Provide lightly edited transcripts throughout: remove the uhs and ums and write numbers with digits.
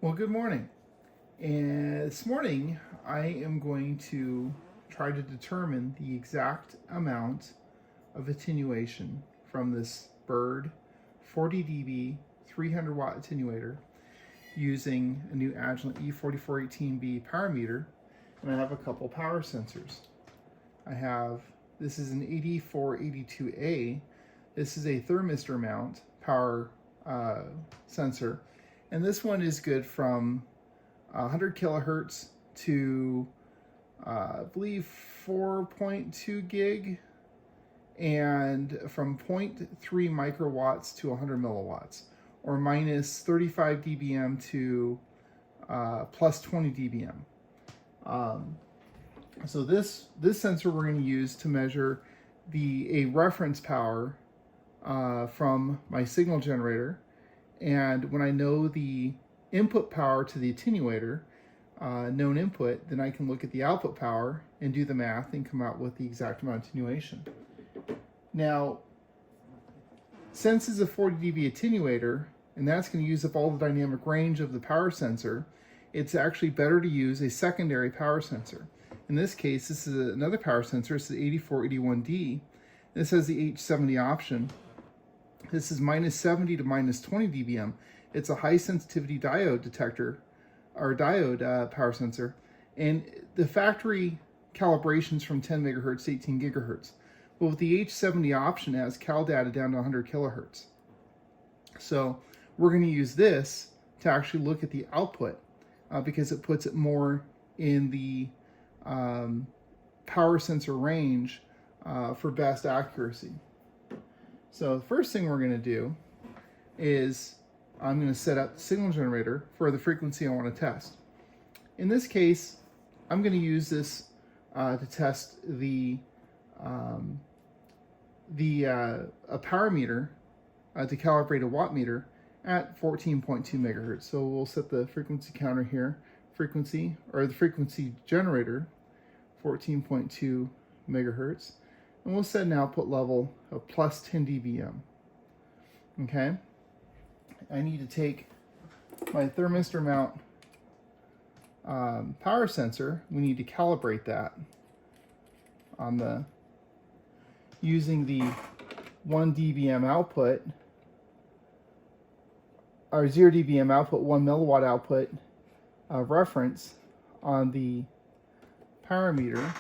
Well, good morning. And this morning, I am going to try to determine the exact amount of attenuation from this Bird 40 dB 300 watt attenuator using a new Agilent E4418B Power Meter. And I have a couple power sensors. This is an 8482A. This is a thermistor mount power sensor. And this one is good from 100 kilohertz to I believe 4.2 gig, and from 0.3 microwatts to 100 milliwatts, or minus 35 dBm to plus 20 dBm. So this sensor we're going to use to measure a reference power from my signal generator. And when I know the input power to the attenuator, known input, then I can look at the output power and do the math and come out with the exact amount of attenuation. Now, since it's a 40 dB attenuator, and that's going to use up all the dynamic range of the power sensor, it's actually better to use a secondary power sensor. In this case, this is another power sensor. It's the 8481D. This has the H70 option. This is minus 70 to minus 20 dBm. It's a high sensitivity diode detector, or diode power sensor. And the factory calibration's from 10 megahertz to 18 gigahertz. But with the H70 option, it has cal data down to 100 kilohertz. So we're going to use this to actually look at the output because it puts it more in the power sensor range for best accuracy. So the first thing we're going to do is I'm going to set up the signal generator for the frequency I want to test. In this case, I'm going to use this to test a power meter to calibrate a watt meter at 14.2 megahertz. So we'll set the frequency counter here, the frequency generator, 14.2 megahertz. And we'll set an output level of plus 10 dBm. Okay? I need to take my thermistor mount power sensor. We need to calibrate that on using the 1 dBm output, or 0 dBm output, 1 milliwatt output reference on the power meter.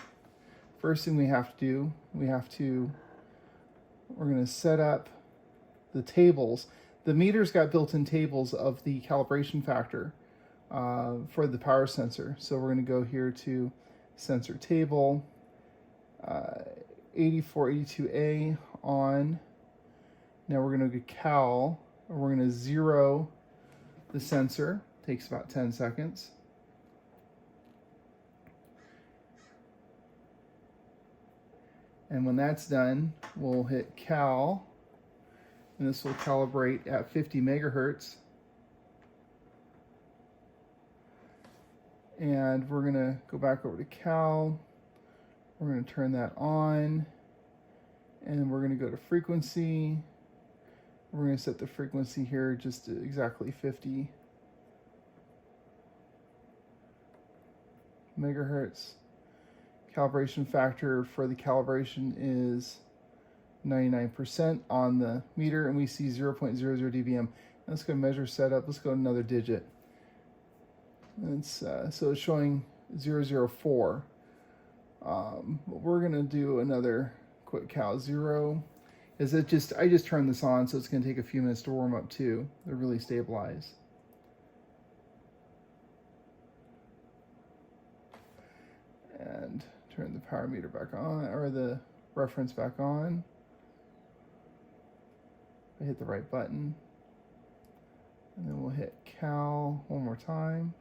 First thing we have to do, we're going to set up the tables. The meter's got built-in tables of the calibration factor for the power sensor. So we're going to go here to sensor table, 8482A on. Now we're going to go cal, and we're going to zero the sensor. Takes about 10 seconds. And when that's done, we'll hit cal, and this will calibrate at 50 megahertz. And we're going to go back over to cal. We're going to turn that on, and we're going to go to frequency. We're going to set the frequency here just to exactly 50 megahertz. Calibration factor for the calibration is 99% on the meter, and we see 0.00 dBm. Let's go measure setup. Let's go another digit. So it's showing 004. We're gonna do another quick cal 0. I just turned this on, so it's gonna take a few minutes to warm up too. They're really stabilized. And turn the power meter back on, or the reference back on. I hit the right button. And then we'll hit cal one more time.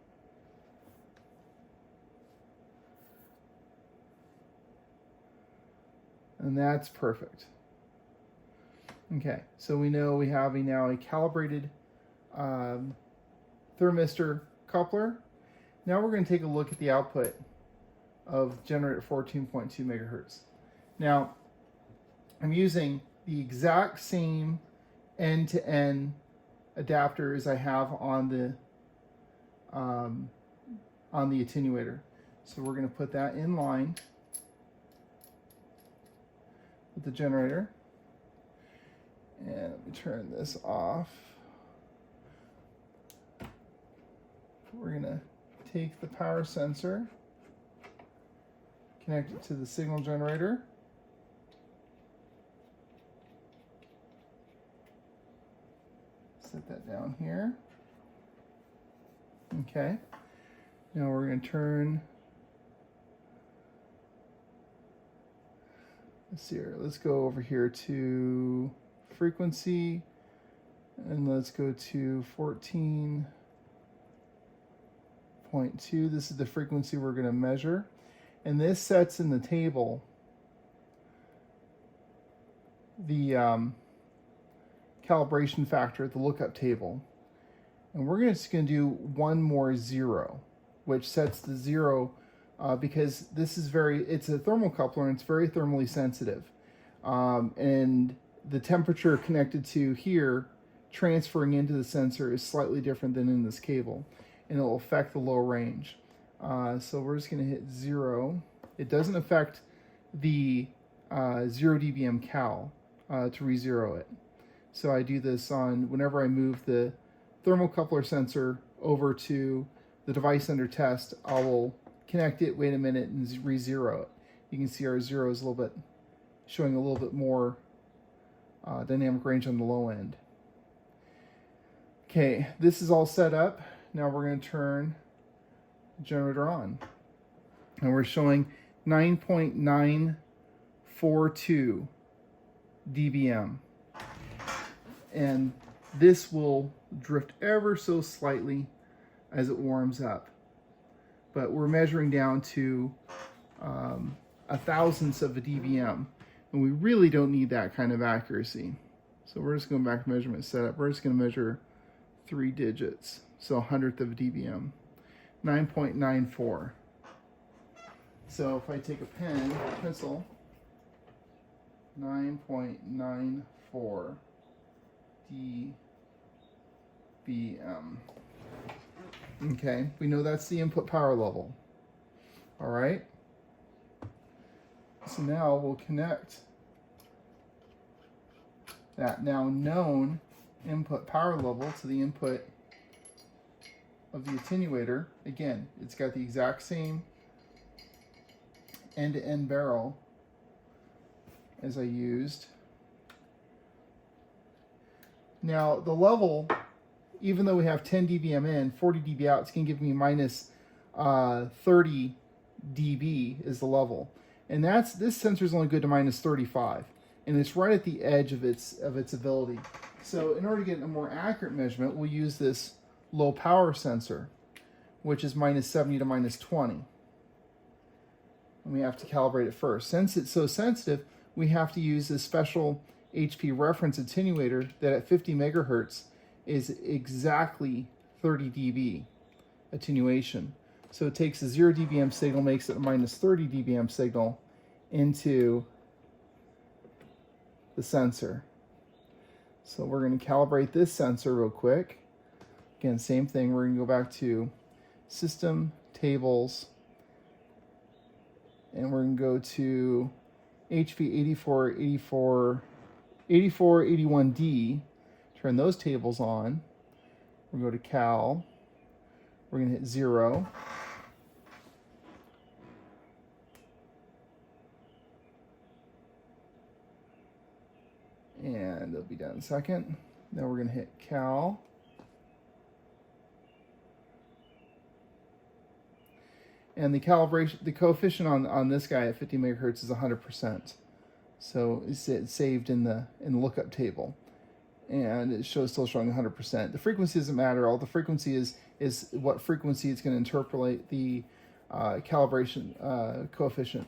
And that's perfect. Okay, so we know we have now a calibrated thermistor coupler. Now we're going to take a look at the output of generator 14.2 megahertz. Now, I'm using the exact same end-to-end adapter as I have on the on the attenuator. So we're going to put that in line with the generator. And let me turn this off. We're going to take the power sensor, connect it to the signal generator. Set that down here. Okay. Now we're going to turn, let's see here, let's go over here to frequency, and let's go to 14.2. This is the frequency we're going to measure. And this sets in the table the calibration factor, the lookup table. And we're just going to do one more 0, which sets the 0 because this is it's a thermocouple and it's very thermally sensitive. And the temperature connected to here transferring into the sensor is slightly different than in this cable, and it'll affect the low range. So we're just going to hit 0. It doesn't affect the 0 dBm cal to re-zero it. So I do this on whenever I move the thermocoupler sensor over to the device under test. I will connect it, wait a minute, and re-zero it. You can see our 0 is showing a little bit more dynamic range on the low end. Okay, this is all set up. Now we're going to turn the generator on. And we're showing 9.942 dBm. And this will drift ever so slightly as it warms up. But we're measuring down to a thousandth of a dBm. And we really don't need that kind of accuracy. So we're just going back to measurement setup. We're just going to measure 3 digits. So a hundredth of a dBm. 9.94. So if I take a pen, pencil, 9.94 dBm. Okay, we know that's the input power level. All right. So now we'll connect that now known input power level to the input of the attenuator. Again, it's got the exact same end-to-end barrel as I used. Now the level, even though we have 10 dBm in, 40 dB out, it's going to give me minus 30 dB is the level. And this sensor is only good to minus 35. And it's right at the edge of its ability. So in order to get a more accurate measurement, we'll use this low power sensor, which is minus 70 to minus 20. And we have to calibrate it first. Since it's so sensitive, we have to use this special HP reference attenuator that at 50 megahertz is exactly 30 dB attenuation. So it takes a 0 dBm signal, makes it a minus 30 dBm signal into the sensor. So we're going to calibrate this sensor real quick. Again, same thing. We're going to go back to System, Tables, and we're going to go to HP 8481D. Turn those tables on. We'll go to Cal. We're going to hit 0. And it'll be done in a second. Now we're going to hit Cal. And the calibration, the coefficient on this guy at 50 megahertz is 100%. So it's saved in the lookup table. And it still showing 100%. The frequency doesn't matter. All the frequency is what frequency it's going to interpolate the calibration coefficient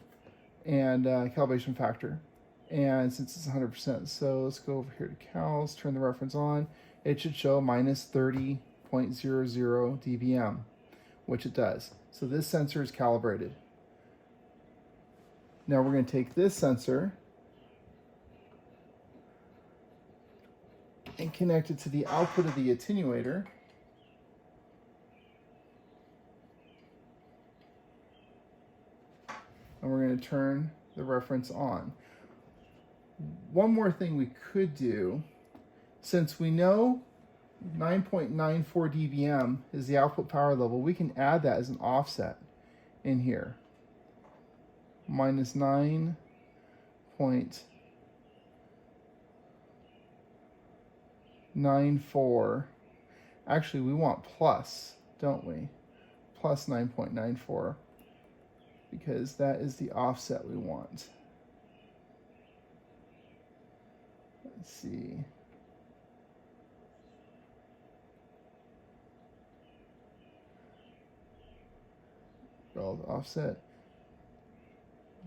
and calibration factor. And since it's 100%, so let's go over here to cals, turn the reference on. It should show minus 30.00 dBm, which it does. So this sensor is calibrated. Now we're going to take this sensor and connect it to the output of the attenuator. and we're going to turn the reference on. One more thing we could do, since we know 9.94 dBm is the output power level, we can add that as an offset in here. Minus 9.94. Actually, we want plus, don't we? Plus 9.94, because that is the offset we want. Let's see. Well, offset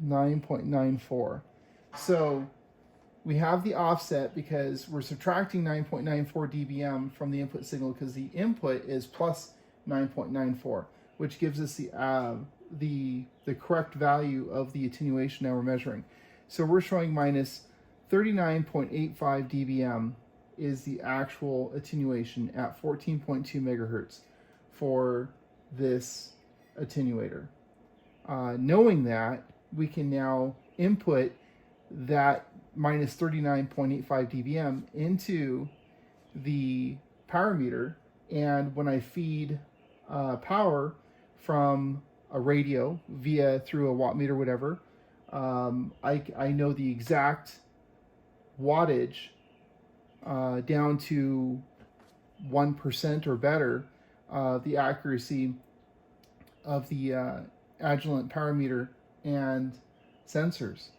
9.94. So we have the offset because we're subtracting 9.94 dBm from the input signal, because the input is plus 9.94, which gives us the correct value of the attenuation now we're measuring. So we're showing minus 39.85 dBm is the actual attenuation at 14.2 megahertz for this attenuator. Knowing that, we can now input that minus 39.85 dBm into the power meter, and when I feed power from a radio through a watt meter, whatever, I know the exact wattage down to 1% or better, the accuracy of the Agilent power meter and sensors.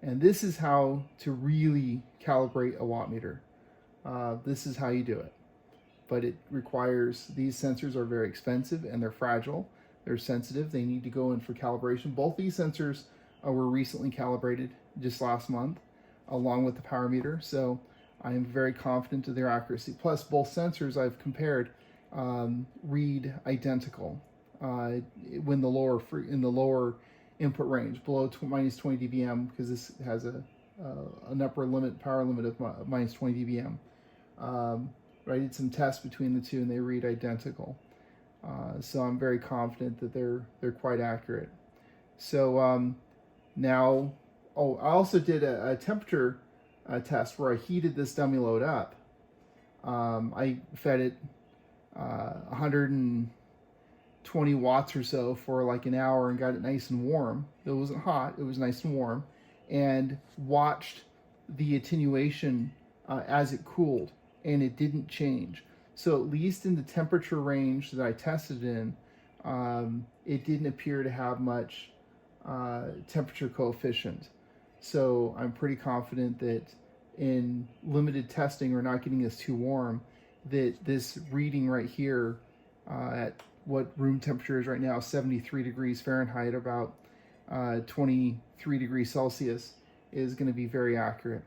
And this is how to really calibrate a watt meter. This is how you do it. But it requires, these sensors are very expensive and they're fragile. They're sensitive. They need to go in for calibration. Both these sensors were recently calibrated just last month, along with the power meter. So I am very confident of their accuracy. Plus, both sensors I've compared read identical when in the lower input range, below minus 20 dBm, because this has an upper power limit of minus 20 dBm. I did some tests between the two and they read identical. So I'm very confident that they're quite accurate. So now, I also did a temperature test where I heated this dummy load up. I fed it 120 watts or so for like an hour and got it nice and warm. It wasn't hot, it was nice and warm, and watched the attenuation as it cooled, and it didn't change. So at least in the temperature range that I tested in, it didn't appear to have much temperature coefficient. So I'm pretty confident that in limited testing, or not getting this too warm, that this reading right here at what room temperature is right now, 73 degrees Fahrenheit, about 23 degrees Celsius, is going to be very accurate.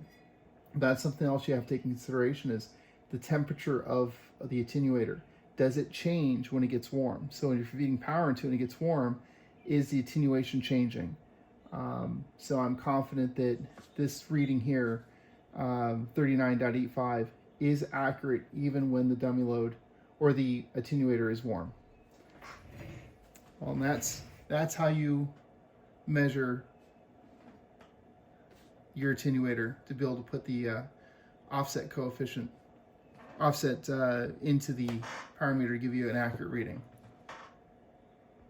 That's something else you have to take into consideration, is the temperature of the attenuator. Does it change when it gets warm? So if you're feeding power into it and it gets warm, is the attenuation changing? So I'm confident that this reading here, 39.85, is accurate even when the dummy load or the attenuator is warm. Well, and that's how you measure your attenuator, to be able to put the offset into the power meter to give you an accurate reading.